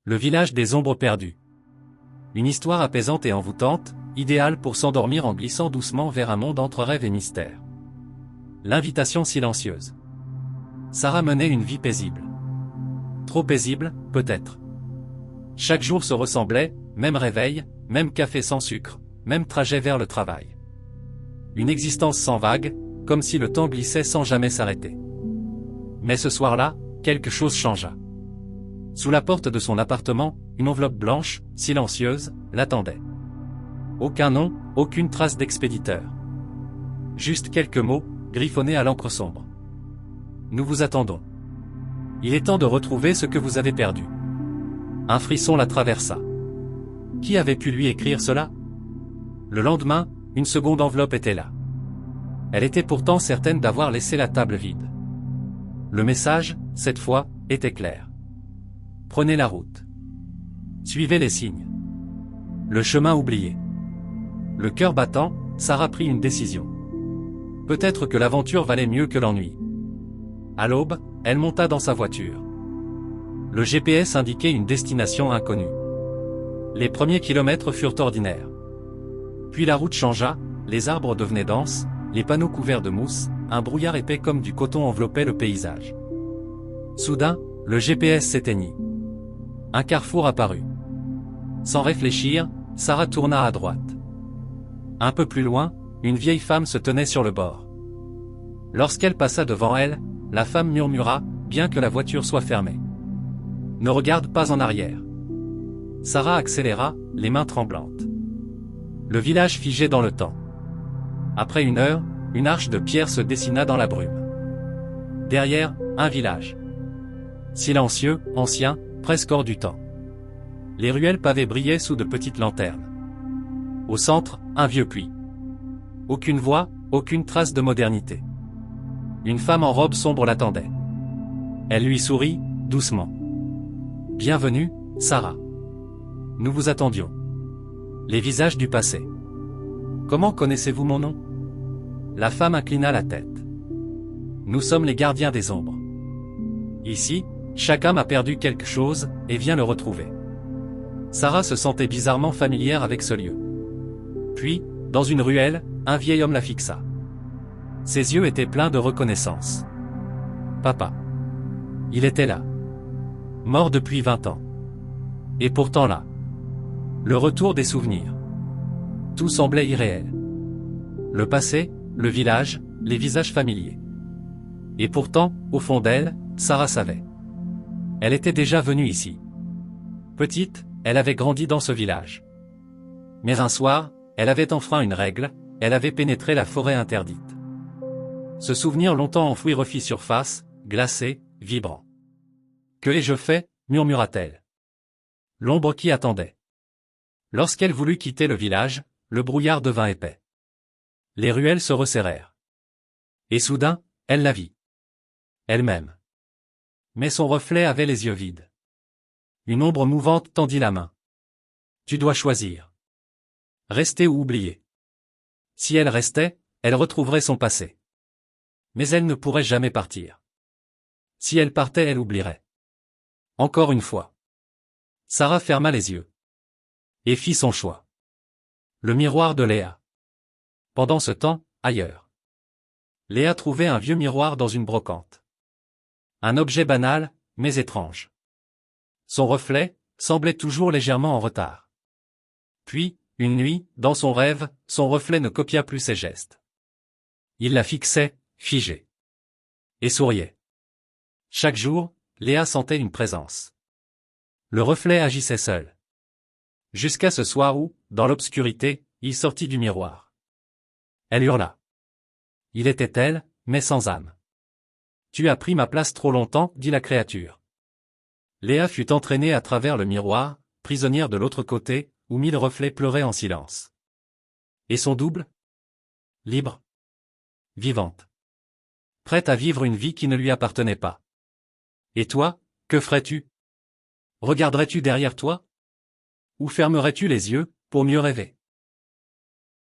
Le village des ombres perdues. Une histoire apaisante et envoûtante, idéale pour s'endormir en glissant doucement vers un monde entre rêve et mystère. L'invitation silencieuse. Sarah menait une vie paisible. Trop paisible, peut-être. Chaque jour se ressemblait, même réveil, même café sans sucre, même trajet vers le travail. Une existence sans vagues, comme si le temps glissait sans jamais s'arrêter. Mais ce soir-là, quelque chose changea. Sous la porte de son appartement, une enveloppe blanche, silencieuse, l'attendait. Aucun nom, aucune trace d'expéditeur. Juste quelques mots, griffonnés à l'encre sombre. Nous vous attendons. Il est temps de retrouver ce que vous avez perdu. Un frisson la traversa. Qui avait pu lui écrire cela? Le lendemain, une seconde enveloppe était là. Elle était pourtant certaine d'avoir laissé la table vide. Le message, cette fois, était clair. Prenez la route. Suivez les signes. Le chemin oublié. Le cœur battant, Sarah prit une décision. Peut-être que l'aventure valait mieux que l'ennui. À l'aube, elle monta dans sa voiture. Le GPS indiquait une destination inconnue. Les premiers kilomètres furent ordinaires. Puis la route changea, les arbres devenaient denses, les panneaux couverts de mousse, un brouillard épais comme du coton enveloppait le paysage. Soudain, le GPS s'éteignit. Un carrefour apparut. Sans réfléchir, Sarah tourna à droite. Un peu plus loin, une vieille femme se tenait sur le bord. Lorsqu'elle passa devant elle, la femme murmura, bien que la voiture soit fermée. « Ne regarde pas en arrière. » Sarah accéléra, les mains tremblantes. Le village figé dans le temps. Après une heure, une arche de pierre se dessina dans la brume. Derrière, un village. Silencieux, ancien, presque hors du temps. Les ruelles pavées brillaient sous de petites lanternes. Au centre, un vieux puits. Aucune voix, aucune trace de modernité. Une femme en robe sombre l'attendait. Elle lui sourit, doucement. « Bienvenue, Sarah. Nous vous attendions. » Les visages du passé. « Comment connaissez-vous mon nom ?» La femme inclina la tête. « Nous sommes les gardiens des ombres. Ici, chaque âme a perdu quelque chose, et vient le retrouver. » Sarah se sentait bizarrement familière avec ce lieu. Puis, dans une ruelle, un vieil homme la fixa. Ses yeux étaient pleins de reconnaissance. Papa. Il était là. Mort depuis 20 ans. Et pourtant là. Le retour des souvenirs. Tout semblait irréel. Le passé, le village, les visages familiers. Et pourtant, au fond d'elle, Sarah savait. Elle était déjà venue ici. Petite, elle avait grandi dans ce village. Mais un soir, elle avait enfreint une règle, elle avait pénétré la forêt interdite. Ce souvenir longtemps enfoui refit surface, glacé, vibrant. « Que ai-je fait » murmura-t-elle. L'ombre qui attendait. Lorsqu'elle voulut quitter le village, le brouillard devint épais. Les ruelles se resserrèrent. Et soudain, elle la vit. Elle-même. Mais son reflet avait les yeux vides. Une ombre mouvante tendit la main. « Tu dois choisir. Rester ou oublier. » Si elle restait, elle retrouverait son passé. Mais elle ne pourrait jamais partir. Si elle partait, elle oublierait. Encore une fois. Sarah ferma les yeux. Et fit son choix. Le miroir de Léa. Pendant ce temps, ailleurs. Léa trouvait un vieux miroir dans une brocante. Un objet banal, mais étrange. Son reflet semblait toujours légèrement en retard. Puis, une nuit, dans son rêve, son reflet ne copia plus ses gestes. Il la fixait, figée. Et souriait. Chaque jour, Léa sentait une présence. Le reflet agissait seul. Jusqu'à ce soir où, dans l'obscurité, il sortit du miroir. Elle hurla. Il était elle, mais sans âme. « Tu as pris ma place trop longtemps, » dit la créature. Léa fut entraînée à travers le miroir, prisonnière de l'autre côté, où mille reflets pleuraient en silence. Et son double? Libre. Vivante. Prête à vivre une vie qui ne lui appartenait pas. Et toi, que ferais-tu? Regarderais-tu derrière toi? Ou fermerais-tu les yeux, pour mieux rêver?